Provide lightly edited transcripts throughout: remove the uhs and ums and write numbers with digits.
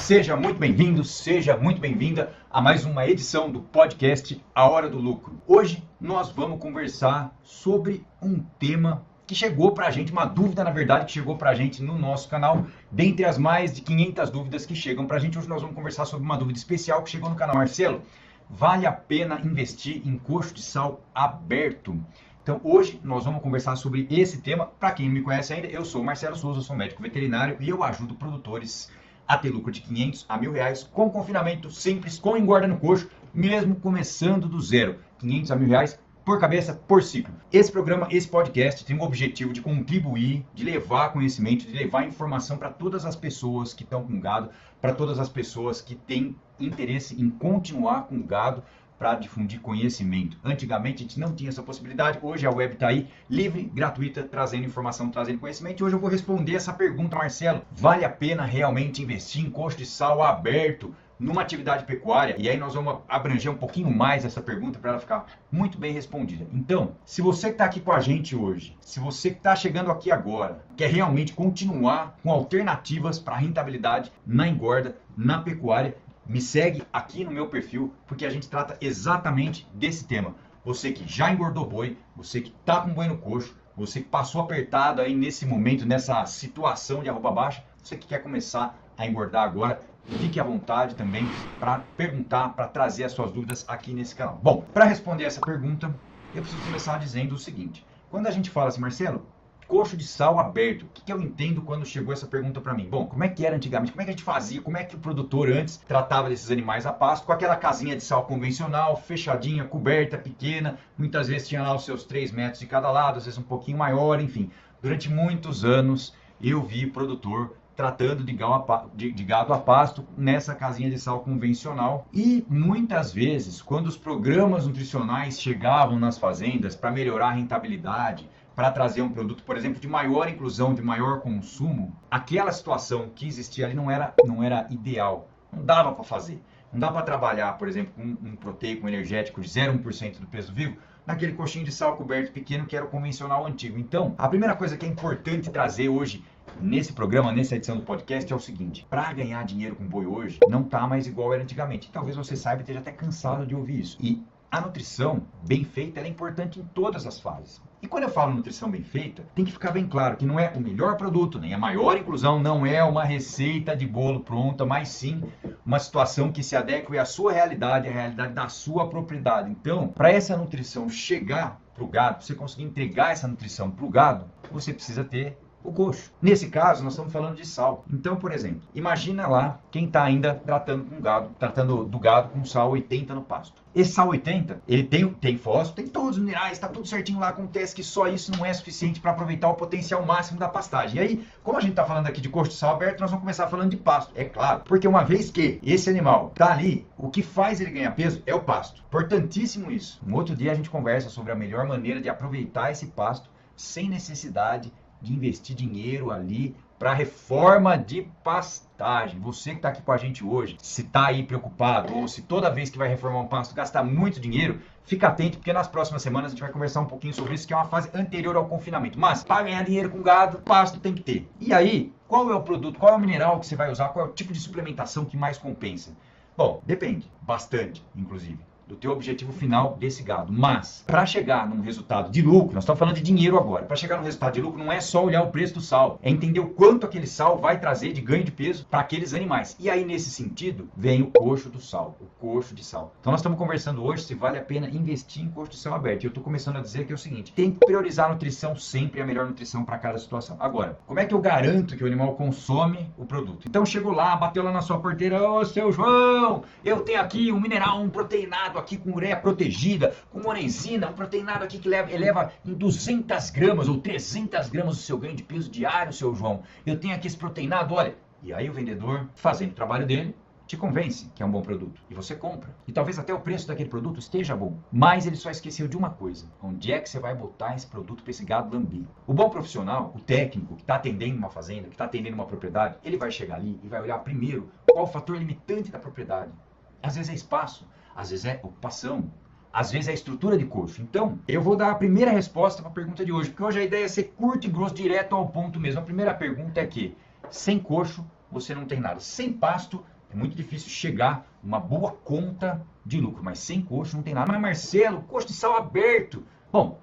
Seja muito bem-vindo, seja muito bem-vinda a mais uma edição do podcast A Hora do Lucro. Hoje nós vamos conversar sobre um tema que chegou pra gente, uma dúvida na verdade que chegou pra gente no nosso canal, dentre as mais de 500 dúvidas que chegam pra gente. Hoje nós vamos conversar sobre uma dúvida especial que chegou no canal. Marcelo, vale a pena investir em coxo de sal aberto? Então hoje nós vamos conversar sobre esse tema. Para quem não me conhece ainda, eu sou Marcelo Souza, sou médico veterinário e eu ajudo produtores a ter lucro de 500 a R$1.000 com confinamento simples, com engorda no coxo, mesmo começando do zero. 500 a R$1.000 por cabeça, por ciclo. Esse programa, esse podcast tem o objetivo de contribuir, de levar conhecimento, de levar informação para todas as pessoas que estão com gado, para todas as pessoas que têm interesse em continuar com gado, para difundir conhecimento. Antigamente a gente não tinha essa possibilidade, hoje a web está aí, livre, gratuita, trazendo informação, trazendo conhecimento. E hoje eu vou responder essa pergunta, Marcelo: vale a pena realmente investir em coxo de sal aberto numa atividade pecuária? E aí nós vamos abranger um pouquinho mais essa pergunta para ela ficar muito bem respondida. Então, se você que está aqui com a gente hoje, se você que está chegando aqui agora, quer realmente continuar com alternativas para rentabilidade na engorda, na pecuária, me segue aqui no meu perfil, porque a gente trata exatamente desse tema. Você que já engordou boi, você que está com boi no coxo, você que passou apertado aí nesse momento, nessa situação de arroba baixa, você que quer começar a engordar agora, fique à vontade também para perguntar, para trazer as suas dúvidas aqui nesse canal. Bom, para responder essa pergunta, eu preciso começar dizendo o seguinte: quando a gente fala assim, Marcelo, coxo de sal aberto, o que eu entendo quando chegou essa pergunta para mim? Bom, como é que era antigamente? Como é que a gente fazia? Como é que o produtor antes tratava desses animais a pasto? Com aquela casinha de sal convencional, fechadinha, coberta, pequena, muitas vezes tinha lá os seus 3 metros de cada lado, às vezes um pouquinho maior, enfim. Durante muitos anos eu vi produtor tratando de gado a pasto nessa casinha de sal convencional. E muitas vezes, quando os programas nutricionais chegavam nas fazendas para melhorar a rentabilidade, para trazer um produto, por exemplo, de maior inclusão, de maior consumo, aquela situação que existia ali não era ideal, não dava para fazer. Não dá para trabalhar, por exemplo, com um proteico, um energético de 0,1% do peso vivo, naquele coxinho de sal coberto pequeno que era o convencional antigo. Então, a primeira coisa que é importante trazer hoje nesse programa, nessa edição do podcast, é o seguinte: para ganhar dinheiro com boi hoje, não tá mais igual era antigamente. Talvez você saiba e esteja até cansado de ouvir isso. E a nutrição bem feita ela é importante em todas as fases. E quando eu falo nutrição bem feita, tem que ficar bem claro que não é o melhor produto, nem a maior inclusão, não é uma receita de bolo pronta, mas sim uma situação que se adeque à sua realidade, à realidade da sua propriedade. Então, para essa nutrição chegar para o gado, você conseguir entregar essa nutrição para o gado, você precisa ter o coxo. Nesse caso, nós estamos falando de sal. Então, por exemplo, imagina lá quem está ainda tratando do gado com sal 80 no pasto. Esse sal 80, ele tem fósforo, tem todos os minerais, está tudo certinho lá, acontece que só isso não é suficiente para aproveitar o potencial máximo da pastagem. E aí, como a gente está falando aqui de coxo de sal aberto, nós vamos começar falando de pasto. É claro, porque uma vez que esse animal está ali, o que faz ele ganhar peso é o pasto. Importantíssimo isso. Um outro dia a gente conversa sobre a melhor maneira de aproveitar esse pasto sem necessidade de investir dinheiro ali para reforma de pastagem. Você que está aqui com a gente hoje, se está aí preocupado ou se toda vez que vai reformar um pasto gastar muito dinheiro, fica atento, porque nas próximas semanas a gente vai conversar um pouquinho sobre isso, que é uma fase anterior ao confinamento. Mas para ganhar dinheiro com gado, pasto tem que ter. E aí, qual é o produto, qual é o mineral que você vai usar, qual é o tipo de suplementação que mais compensa? Bom, depende, bastante, inclusive, do teu objetivo final desse gado. Mas, para chegar num resultado de lucro, nós estamos falando de dinheiro agora, para chegar num resultado de lucro não é só olhar o preço do sal, é entender o quanto aquele sal vai trazer de ganho de peso para aqueles animais. E aí, nesse sentido, vem o coxo do sal, o coxo de sal. Então, nós estamos conversando hoje se vale a pena investir em coxo de sal aberto. E eu estou começando a dizer que é o seguinte: tem que priorizar a nutrição sempre, a melhor nutrição para cada situação. Agora, como é que eu garanto que o animal consome o produto? Então, chegou lá, bateu lá na sua porteira: ô, seu João, eu tenho aqui um mineral, um proteinado aqui com ureia protegida, com monenzina, um proteinado aqui que eleva em 200 gramas ou 300 gramas o seu ganho de peso diário, seu João. Eu tenho aqui esse proteinado, olha. E aí o vendedor, fazendo o trabalho dele, te convence que é um bom produto. E você compra. E talvez até o preço daquele produto esteja bom. Mas ele só esqueceu de uma coisa: onde é que você vai botar esse produto para esse gado lamber? O bom profissional, o técnico que está atendendo uma fazenda, que está atendendo uma propriedade, ele vai chegar ali e vai olhar primeiro qual o fator limitante da propriedade. Às vezes é espaço, às vezes é ocupação, às vezes é a estrutura de coxo. Então, eu vou dar a primeira resposta para a pergunta de hoje, porque hoje a ideia é ser curto e grosso, direto ao ponto mesmo. A primeira pergunta é que, sem coxo, você não tem nada. Sem pasto, É muito difícil chegar uma boa conta de lucro, mas sem coxo não tem nada. Mas Marcelo, coxo de sal aberto. Bom,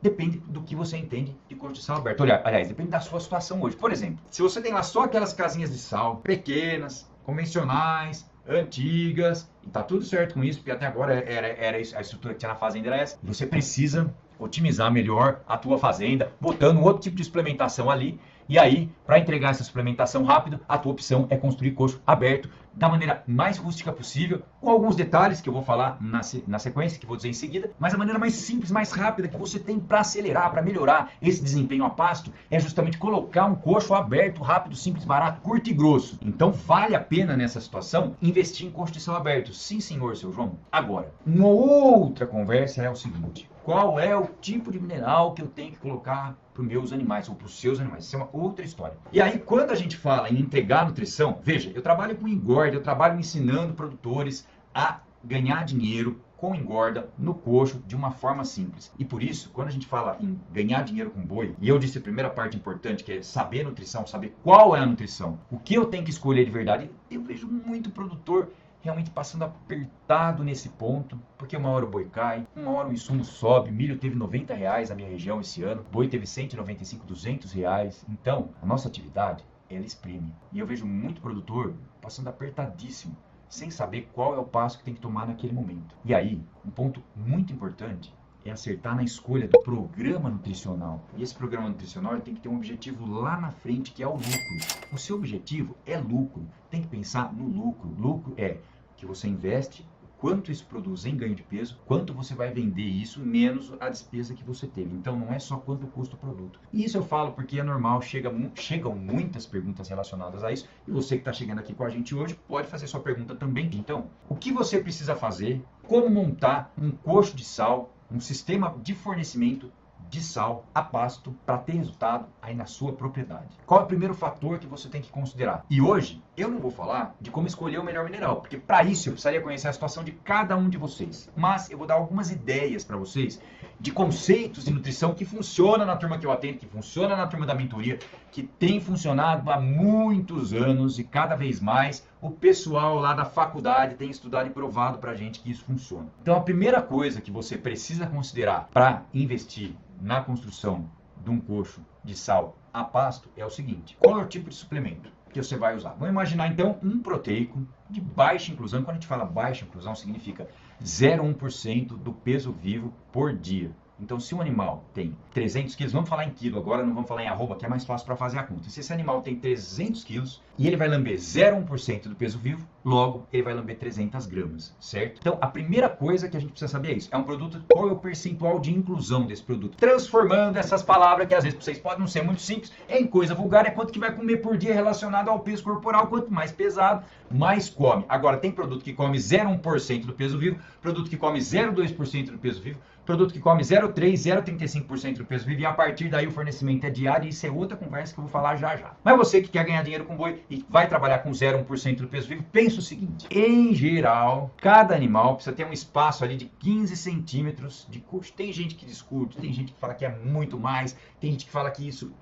depende do que você entende de coxo de sal aberto. Aliás, depende da sua situação hoje. Por exemplo, se você tem lá só aquelas casinhas de sal pequenas, convencionais, antigas, e tá tudo certo com isso, porque até agora era isso, a estrutura que tinha na fazenda era essa. Você precisa otimizar melhor a tua fazenda, botando um outro tipo de suplementação ali. E aí, para entregar essa suplementação rápido, a tua opção é construir coxo aberto da maneira mais rústica possível, com alguns detalhes que eu vou falar na sequência, que eu vou dizer em seguida, mas a maneira mais simples, mais rápida que você tem para acelerar, para melhorar esse desempenho a pasto, é justamente colocar um coxo aberto, rápido, simples, barato, curto e grosso. Então vale a pena nessa situação investir em coxo de sal aberto. Sim, senhor, seu João. Agora, uma outra conversa é o seguinte: qual é o tipo de mineral que eu tenho que colocar para os meus animais ou para os seus animais? Isso é uma outra história. E aí, quando a gente fala em entregar nutrição, veja, eu trabalho com engorda, eu trabalho ensinando produtores a ganhar dinheiro com engorda no coxo de uma forma simples. E por isso, quando a gente fala em ganhar dinheiro com boi, e eu disse a primeira parte importante, que é saber nutrição, saber qual é a nutrição, o que eu tenho que escolher de verdade, eu vejo muito produtor realmente passando apertado nesse ponto, porque uma hora o boi cai, uma hora o insumo sobe, milho teve R$90 na minha região esse ano, boi teve 195, R$200. Então, a nossa atividade, ela exprime. E eu vejo muito produtor passando apertadíssimo, sem saber qual é o passo que tem que tomar naquele momento. E aí, um ponto muito importante é acertar na escolha do programa nutricional. E esse programa nutricional tem que ter um objetivo lá na frente, que é o lucro. O seu objetivo é lucro. Tem que pensar no lucro. Lucro é que você investe, quanto isso produz em ganho de peso, quanto você vai vender isso, menos a despesa que você teve. Então não é só quanto custa o produto. E isso eu falo porque é normal, chegam muitas perguntas relacionadas a isso, e você que está chegando aqui com a gente hoje pode fazer sua pergunta também. Então, o que você precisa fazer? Como montar um coxo de sal, um sistema de fornecimento de sal a pasto para ter resultado aí na sua propriedade? Qual é o primeiro fator que você tem que considerar? E hoje eu não vou falar de como escolher o melhor mineral, porque para isso eu precisaria conhecer a situação de cada um de vocês. Mas eu vou dar algumas ideias para vocês de conceitos de nutrição que funcionam na turma que eu atendo, que funciona na turma da mentoria, que tem funcionado há muitos anos e cada vez mais o pessoal lá da faculdade tem estudado e provado para a gente que isso funciona. Então a primeira coisa que você precisa considerar para investir na construção de um coxo de sal a pasto é o seguinte: qual é o tipo de suplemento que você vai usar? Vamos imaginar então um proteico de baixa inclusão. Quando a gente fala baixa inclusão, significa 0,1% do peso vivo por dia. Então, se um animal tem 300 quilos, vamos falar em quilo agora, não vamos falar em arroba, que é mais fácil para fazer a conta. Se esse animal tem 300 quilos e ele vai lamber 0,1% do peso vivo, logo ele vai lamber 300 gramas, certo? Então, a primeira coisa que a gente precisa saber é isso. É um produto, qual é o percentual de inclusão desse produto? Transformando essas palavras, que às vezes para vocês podem não ser muito simples, em coisa vulgar, é quanto que vai comer por dia relacionado ao peso corporal. Quanto mais pesado, mais come. Agora, tem produto que come 0,1% do peso vivo, produto que come 0,2% do peso vivo, produto que come 0,3%, 0,35% do peso vivo, e a partir daí o fornecimento é diário, e isso é outra conversa que eu vou falar já já. Mas você que quer ganhar dinheiro com boi e vai trabalhar com 0,1% do peso vivo, pensa o seguinte: em geral, cada animal precisa ter um espaço ali de 15 centímetros de coxo. Tem gente que discute, tem gente que fala que é muito mais, tem gente que fala que isso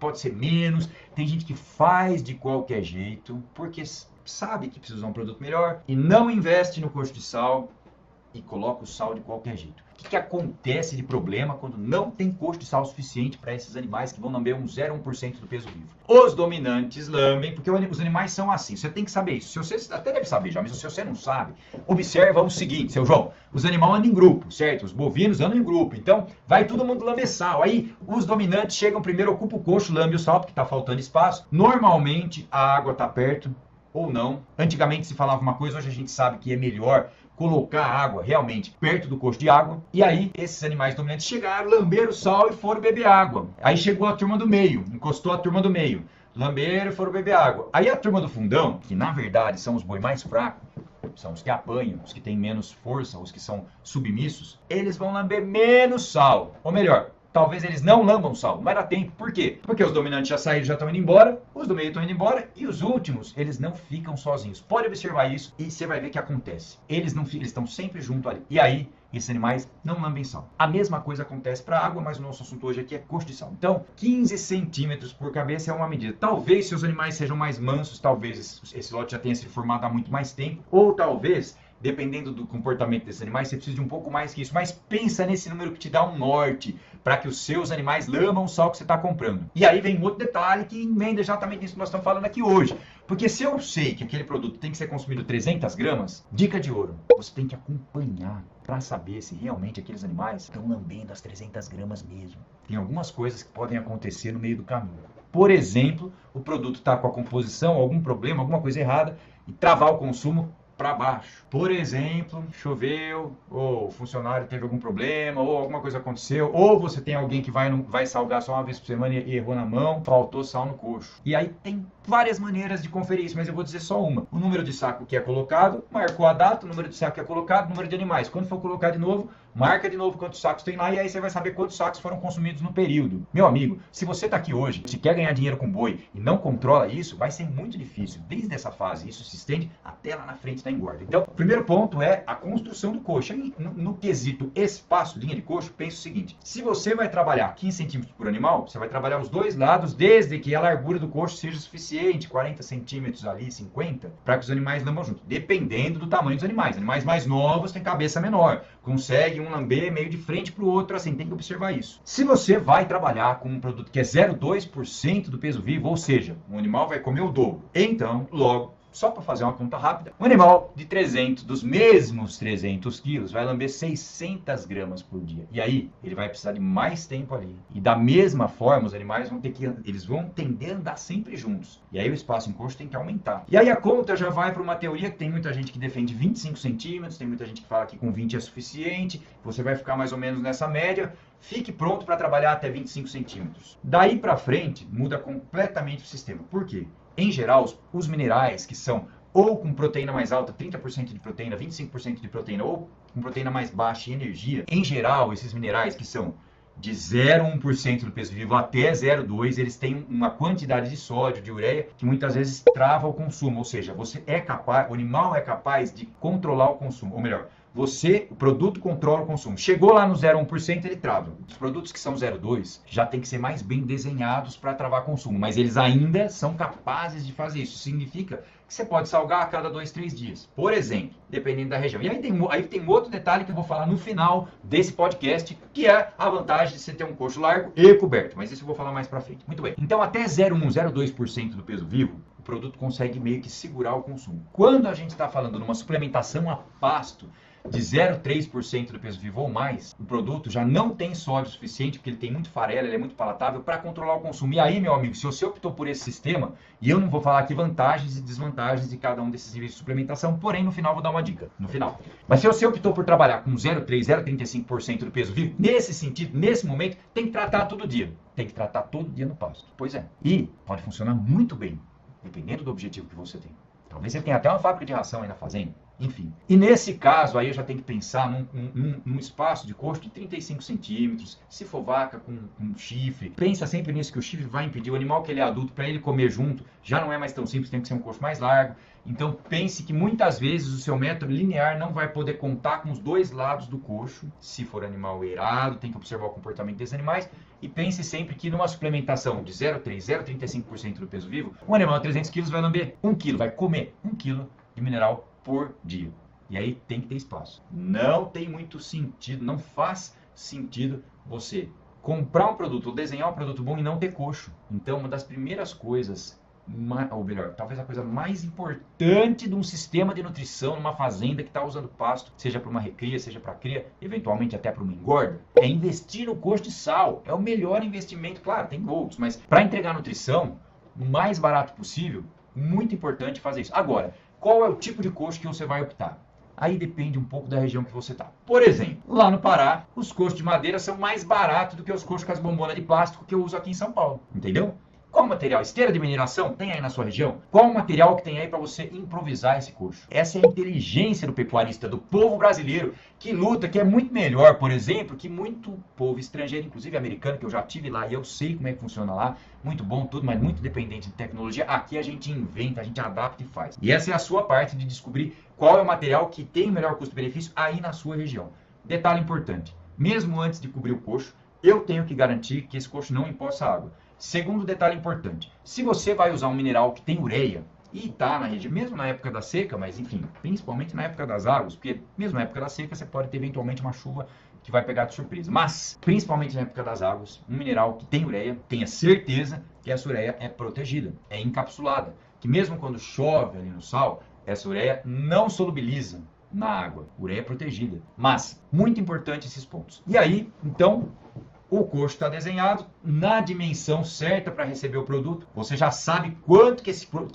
pode ser menos, tem gente que faz de qualquer jeito, porque sabe que precisa usar um produto melhor e não investe no coxo de sal e coloca o sal de qualquer jeito. O que acontece de problema quando não tem coxo de sal suficiente para esses animais que vão lamber um 0,1% do peso vivo? Os dominantes lambem, porque os animais são assim. Você tem que saber isso. Se você até deve saber já, mas se você não sabe, observa o seguinte, seu João. Os animais andam em grupo, certo? Os bovinos andam em grupo. Então, vai todo mundo lamber sal. Aí, os dominantes chegam primeiro, ocupam o coxo, lambe o sal, porque está faltando espaço. Normalmente, a água está perto ou não. Antigamente se falava uma coisa, hoje a gente sabe que é melhor colocar a água realmente perto do coxo de água. E aí, esses animais dominantes chegaram, lamberam o sal e foram beber água. Aí chegou a turma do meio, encostou a turma do meio, lamberam e foram beber água. Aí a turma do fundão, que na verdade são os boi mais fracos, são os que apanham, os que têm menos força, os que são submissos, eles vão lamber menos sal. Ou melhor, talvez eles não lambam sal, não vai dar tempo. Por quê? Porque os dominantes já saíram, já estão indo embora, os do meio estão indo embora, e os últimos, eles não ficam sozinhos. Pode observar isso e você vai ver que acontece. Eles não ficam, eles estão sempre junto ali. E aí, esses animais não lambem sal. A mesma coisa acontece para a água, mas o nosso assunto hoje aqui é coxo de sal. Então, 15 centímetros por cabeça é uma medida. Talvez seus animais sejam mais mansos, talvez esse lote já tenha se formado há muito mais tempo, ou talvez, dependendo do comportamento desses animais, você precisa de um pouco mais que isso. Mas pensa nesse número que te dá um norte para que os seus animais lambam o sal que você está comprando. E aí vem um outro detalhe que emenda exatamente nisso que nós estamos falando aqui hoje. Porque se eu sei que aquele produto tem que ser consumido 300 gramas, dica de ouro, você tem que acompanhar para saber se realmente aqueles animais estão lambendo as 300 gramas mesmo. Tem algumas coisas que podem acontecer no meio do caminho. Por exemplo, o produto está com a composição, algum problema, alguma coisa errada, e travar o consumo para baixo. Por exemplo, choveu, ou o funcionário teve algum problema, ou alguma coisa aconteceu, ou você tem alguém que vai salgar só uma vez por semana e errou na mão, faltou sal no coxo. E aí tem várias maneiras de conferir isso, mas eu vou dizer só uma. O número de saco que é colocado, marcou a data, o número de saco que é colocado, o número de animais. Quando for colocar de novo, marca de novo quantos sacos tem lá e aí você vai saber quantos sacos foram consumidos no período. Meu amigo, se você está aqui hoje, se quer ganhar dinheiro com boi e não controla isso, vai ser muito difícil. Desde essa fase, isso se estende até lá na frente da engorda. Então, o primeiro ponto é a construção do coxo. Aí, no quesito espaço, linha de coxo, pensa o seguinte. Se você vai trabalhar 15 centímetros por animal, você vai trabalhar os dois lados, desde que a largura do coxo seja suficiente, 40 centímetros ali, 50, para que os animais lambam junto. Dependendo do tamanho dos animais. Animais mais novos têm cabeça menor. Consegue um lamber meio de frente para o outro, assim, tem que observar isso. Se você vai trabalhar com um produto que é 0,2% do peso vivo, ou seja, o animal vai comer o dobro, então, logo, só para fazer uma conta rápida, um animal de 300, dos mesmos 300 quilos, vai lamber 600 gramas por dia. E aí, ele vai precisar de mais tempo ali. E da mesma forma, os animais eles vão tender a andar sempre juntos. E aí o espaço em coxo tem que aumentar. E aí a conta já vai para uma teoria que tem muita gente que defende 25 centímetros, tem muita gente que fala que com 20 é suficiente, você vai ficar mais ou menos nessa média. Fique pronto para trabalhar até 25 centímetros. Daí para frente, muda completamente o sistema. Por quê? Em geral, os minerais que são ou com proteína mais alta, 30% de proteína, 25% de proteína, ou com proteína mais baixa e energia, em geral, esses minerais que são de 0,1% do peso vivo até 0,2%, eles têm uma quantidade de sódio, de ureia, que muitas vezes trava o consumo. Ou seja, o animal é capaz de controlar o consumo. Ou melhor, o produto controla o consumo. Chegou lá no 0,1%, ele trava. Os produtos que são 0,2% já tem que ser mais bem desenhados para travar consumo, mas eles ainda são capazes de fazer isso. Significa que você pode salgar a cada 2, 3 dias, por exemplo, dependendo da região. E aí tem outro detalhe que eu vou falar no final desse podcast, que é a vantagem de você ter um coxo largo e coberto, mas isso eu vou falar mais para frente. Muito bem. Então, até 0,1%, 0,2% do peso vivo, o produto consegue meio que segurar o consumo. Quando a gente está falando de uma suplementação a pasto, de 0,3% do peso vivo ou mais, o produto já não tem sódio suficiente, porque ele tem muito farelo, ele é muito palatável, para controlar o consumo. E aí, meu amigo, se você optou por esse sistema, e eu não vou falar aqui vantagens e desvantagens de cada um desses níveis de suplementação, porém, no final vou dar uma dica, no final. Mas se você optou por trabalhar com 0,3%, 0,35% do peso vivo, nesse sentido, nesse momento, tem que tratar todo dia. Tem que tratar todo dia no pasto. Pois é. E pode funcionar muito bem, dependendo do objetivo que você tem. Talvez você tenha até uma fábrica de ração aí na fazenda. Enfim. E nesse caso, aí eu já tenho que pensar num espaço de coxo de 35 centímetros. Se for vaca com chifre, pensa sempre nisso, que o chifre vai impedir o animal que ele é adulto, para ele comer junto, já não é mais tão simples, tem que ser um coxo mais largo. Então pense que muitas vezes o seu método linear não vai poder contar com os dois lados do coxo. Se for animal eirado, tem que observar o comportamento desses animais. E pense sempre que numa suplementação de 0,3%, 0,35% do peso vivo, um animal de 300 quilos vai lamber 1 quilo, vai comer 1 quilo de mineral por dia. E aí tem que ter espaço. Não tem muito sentido, não faz sentido você comprar um produto ou desenhar um produto bom e não ter coxo. Então, uma das primeiras coisas, ou melhor, talvez a coisa mais importante de um sistema de nutrição numa fazenda que está usando pasto, seja para uma recria, seja para cria, eventualmente até para uma engorda, é investir no coxo de sal. É o melhor investimento, claro, tem outros, mas para entregar nutrição o mais barato possível, muito importante fazer isso. Agora, qual é o tipo de coxo que você vai optar? Aí depende um pouco da região que você está. Por exemplo, lá no Pará, os coxos de madeira são mais baratos do que os coxos com as bombonas de plástico que eu uso aqui em São Paulo. Entendeu? Qual material? Esteira de mineração tem aí na sua região? Qual o material que tem aí para você improvisar esse coxo? Essa é a inteligência do pecuarista, do povo brasileiro, que luta, que é muito melhor, por exemplo, que muito povo estrangeiro, inclusive americano, que eu já tive lá e eu sei como é que funciona lá. Muito bom tudo, mas muito dependente de tecnologia. Aqui a gente inventa, a gente adapta e faz. E essa é a sua parte de descobrir qual é o material que tem o melhor custo-benefício aí na sua região. detalhe importante, mesmo antes de cobrir o coxo, eu tenho que garantir que esse coxo não empoça água. Segundo detalhe importante, se você vai usar um mineral que tem ureia, e está na região, mesmo na época da seca, mas enfim, principalmente na época das águas, porque mesmo na época da seca você pode ter eventualmente uma chuva que vai pegar de surpresa. Mas, principalmente na época das águas, um mineral que tem ureia, tenha certeza que essa ureia é protegida, é encapsulada, que mesmo quando chove ali no sal, essa ureia não solubiliza na água, ureia é protegida. Mas, muito importante esses pontos. E aí, então, o coxo está desenhado na dimensão certa para receber o produto. Você já sabe quanto que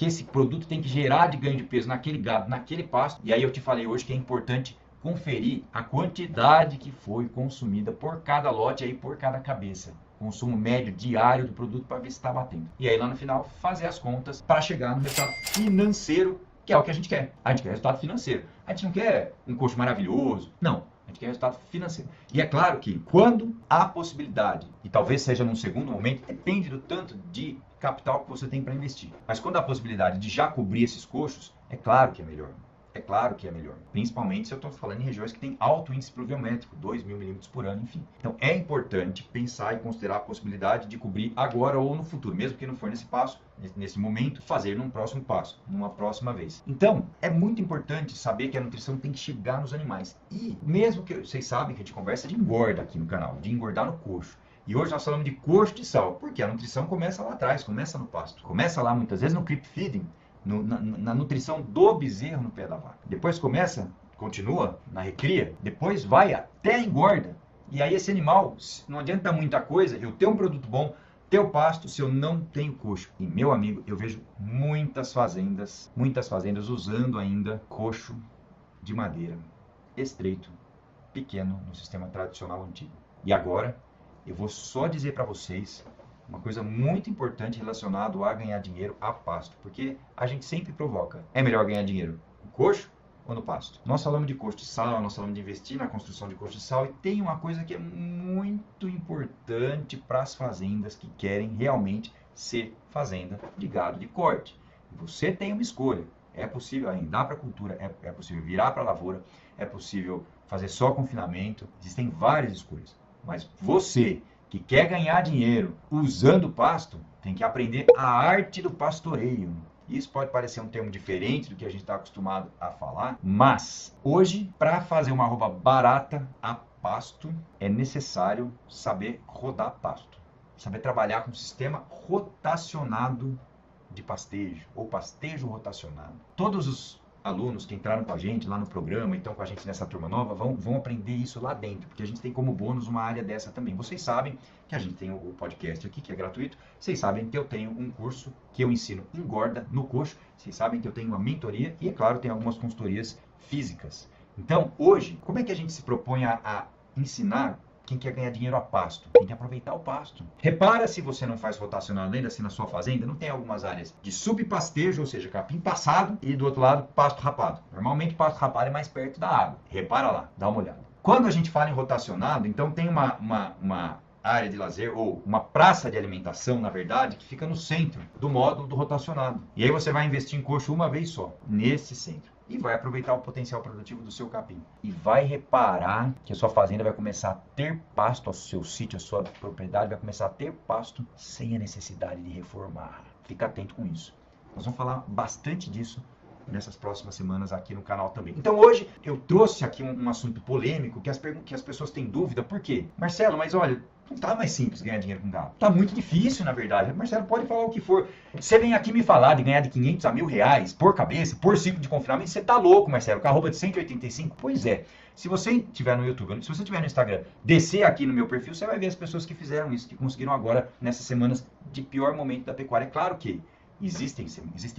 esse produto tem que gerar de ganho de peso naquele gado, naquele pasto. E aí eu te falei hoje que é importante conferir a quantidade que foi consumida por cada lote, aí por cada cabeça. Consumo médio diário do produto para ver se está batendo. E aí lá no final fazer as contas para chegar no resultado financeiro, que é o que a gente quer. A gente quer resultado financeiro. A gente não quer um coxo maravilhoso. Não. A gente quer resultado financeiro. E é claro que quando há possibilidade, e talvez seja num segundo momento, depende do tanto de capital que você tem para investir. Mas quando há possibilidade de já cobrir esses coxos, é claro que é melhor. É claro que é melhor. Principalmente se eu estou falando em regiões que têm alto índice pluviométrico, 2.000 milímetros por ano, enfim. Então é importante pensar e considerar a possibilidade de cobrir agora ou no futuro, mesmo que não for nesse passo, nesse momento, fazer num próximo passo, numa próxima vez. Então, é muito importante saber que a nutrição tem que chegar nos animais. E mesmo que vocês sabem que a gente conversa de engorda aqui no canal, de engordar no coxo. E hoje nós falamos de coxo de sal, porque a nutrição começa lá atrás, começa no pasto. Começa lá muitas vezes no creep feeding, na nutrição do bezerro no pé da vaca. Depois continua na recria, depois vai até a engorda. E aí esse animal, não adianta muita coisa, eu ter um produto bom, ter o pasto, se eu não tenho coxo. E meu amigo, eu vejo muitas fazendas usando ainda coxo de madeira, estreito, pequeno, no sistema tradicional antigo. E agora, eu vou só dizer para vocês uma coisa muito importante relacionada a ganhar dinheiro a pasto, porque a gente sempre provoca. É melhor ganhar dinheiro no coxo ou no pasto? Nós falamos de coxo de sal, nós falamos de investir na construção de coxo de sal, e tem uma coisa que é muito importante para as fazendas que querem realmente ser fazenda de gado de corte. Você tem uma escolha. É possível ainda para a cultura, é possível virar para a lavoura, é possível fazer só confinamento, existem várias escolhas. Mas você que quer ganhar dinheiro usando o pasto, tem que aprender a arte do pastoreio. Isso pode parecer um termo diferente do que a gente está acostumado a falar, mas hoje, para fazer uma arroba barata a pasto, é necessário saber rodar pasto, saber trabalhar com um sistema rotacionado de pastejo, ou pastejo rotacionado. Todos os alunos que entraram com a gente lá no programa, então com a gente nessa turma nova, vão aprender isso lá dentro, porque a gente tem como bônus uma área dessa também. Vocês sabem que a gente tem o podcast aqui, que é gratuito. Vocês sabem que eu tenho um curso que eu ensino engorda no coxo. Vocês sabem que eu tenho uma mentoria e, é claro, tem algumas consultorias físicas. Então, hoje, como é que a gente se propõe a ensinar quem quer ganhar dinheiro a pasto? Tem que aproveitar o pasto. Repara se você não faz rotacional ainda assim na sua fazenda, não tem algumas áreas de subpastejo, ou seja, capim passado, e do outro lado, pasto rapado. Normalmente, pasto rapado é mais perto da água. Repara lá, dá uma olhada. Quando a gente fala em rotacionado, então tem uma área de lazer, ou uma praça de alimentação, na verdade, que fica no centro do módulo do rotacionado. E aí você vai investir em coxo uma vez só, nesse centro. E vai aproveitar o potencial produtivo do seu capim. E vai reparar que a sua fazenda vai começar a ter pasto, o seu sítio, a sua propriedade vai começar a ter pasto sem a necessidade de reformar. Fica atento com isso. Nós vamos falar bastante disso nessas próximas semanas aqui no canal também. Então hoje eu trouxe aqui um assunto polêmico que as pessoas têm dúvida. Por quê? Marcelo, mas olha, não tá mais simples ganhar dinheiro com gado. Tá muito difícil, na verdade. Marcelo, pode falar o que for. Você vem aqui me falar de ganhar de 500 a 1.000 reais por cabeça, por ciclo de confinamento. Você tá louco, Marcelo. Com a arroba de 185? Pois é. Se você estiver no YouTube, se você estiver no Instagram, descer aqui no meu perfil, você vai ver as pessoas que fizeram isso, que conseguiram agora, nessas semanas de pior momento da pecuária. É claro que existem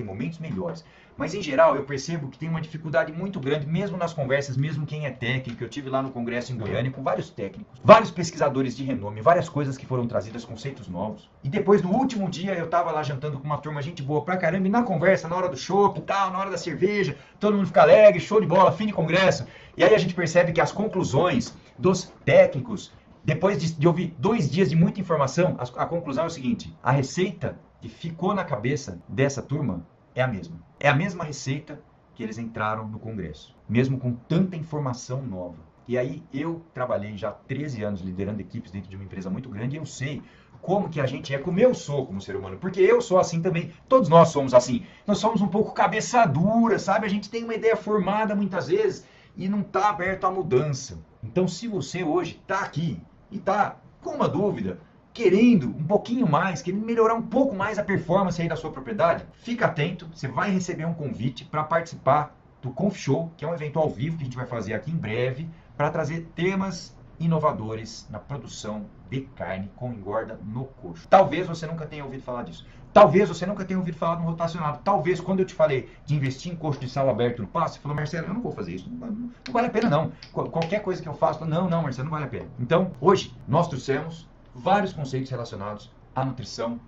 momentos melhores. Mas, em geral, eu percebo que tem uma dificuldade muito grande, mesmo nas conversas, mesmo quem é técnico. Eu tive lá no congresso em Goiânia com vários técnicos, vários pesquisadores de renome, várias coisas que foram trazidas, conceitos novos. E depois, no último dia, eu estava lá jantando com uma turma, gente boa pra caramba, e na conversa, na hora do chopp e tal, na hora da cerveja, todo mundo fica alegre, show de bola, fim de congresso. E aí a gente percebe que as conclusões dos técnicos, depois de ouvir 2 dias de muita informação, a conclusão é o seguinte: a receita que ficou na cabeça dessa turma é a mesma. É a mesma receita que eles entraram no congresso, mesmo com tanta informação nova. E aí eu trabalhei já 13 anos liderando equipes dentro de uma empresa muito grande e eu sei como que a gente é, como eu sou como ser humano, porque eu sou assim também, todos nós somos assim. Nós somos um pouco cabeça dura, sabe? A gente tem uma ideia formada muitas vezes e não está aberto à mudança. Então, se você hoje está aqui e está com uma dúvida, querendo um pouquinho mais, querendo melhorar um pouco mais a performance aí da sua propriedade, fica atento, você vai receber um convite para participar do Conf Show, que é um evento ao vivo que a gente vai fazer aqui em breve, para trazer temas inovadores na produção de carne com engorda no coxo. Talvez você nunca tenha ouvido falar disso. Talvez você nunca tenha ouvido falar no rotacionado. Talvez quando eu te falei de investir em coxo de sal aberto no pasto, você falou, Marcelo, eu não vou fazer isso. Não vale a pena não. Qualquer coisa que eu faço, não, Marcelo, não vale a pena. Então, hoje, nós trouxemos vários conceitos relacionados à nutrição,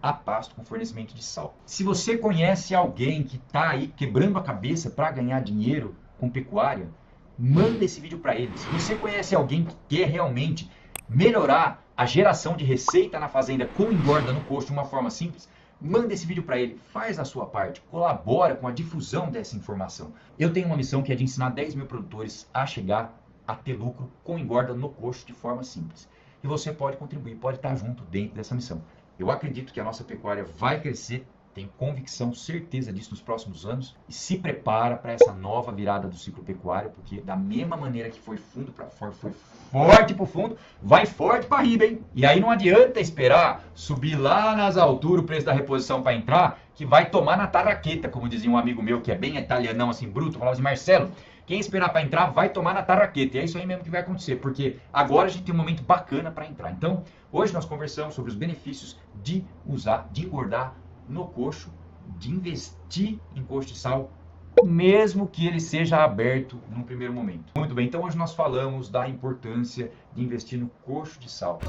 a pasto com fornecimento de sal. Se você conhece alguém que está aí quebrando a cabeça para ganhar dinheiro com pecuária, manda esse vídeo para ele. Se você conhece alguém que quer realmente melhorar a geração de receita na fazenda com engorda no coxo de uma forma simples, manda esse vídeo para ele, faz a sua parte, colabora com a difusão dessa informação. Eu tenho uma missão que é de ensinar 10 mil produtores a chegar a ter lucro com engorda no coxo de forma simples. E você pode contribuir, pode estar junto dentro dessa missão. Eu acredito que a nossa pecuária vai crescer, tenho convicção, certeza disso nos próximos anos, e se prepara para essa nova virada do ciclo pecuário, porque da mesma maneira que foi fundo para fora, foi forte para o fundo, vai forte para riba, hein? E aí não adianta esperar subir lá nas alturas o preço da reposição para entrar, que vai tomar na tarraqueta, como dizia um amigo meu que é bem italianão, assim, bruto, falava assim, Marcelo, quem esperar para entrar vai tomar na tarraqueta. E é isso aí mesmo que vai acontecer, porque agora a gente tem um momento bacana para entrar. Então, hoje nós conversamos sobre os benefícios de usar, de engordar no coxo, de investir em coxo de sal, mesmo que ele seja aberto num primeiro momento. Muito bem, então hoje nós falamos da importância de investir no coxo de sal.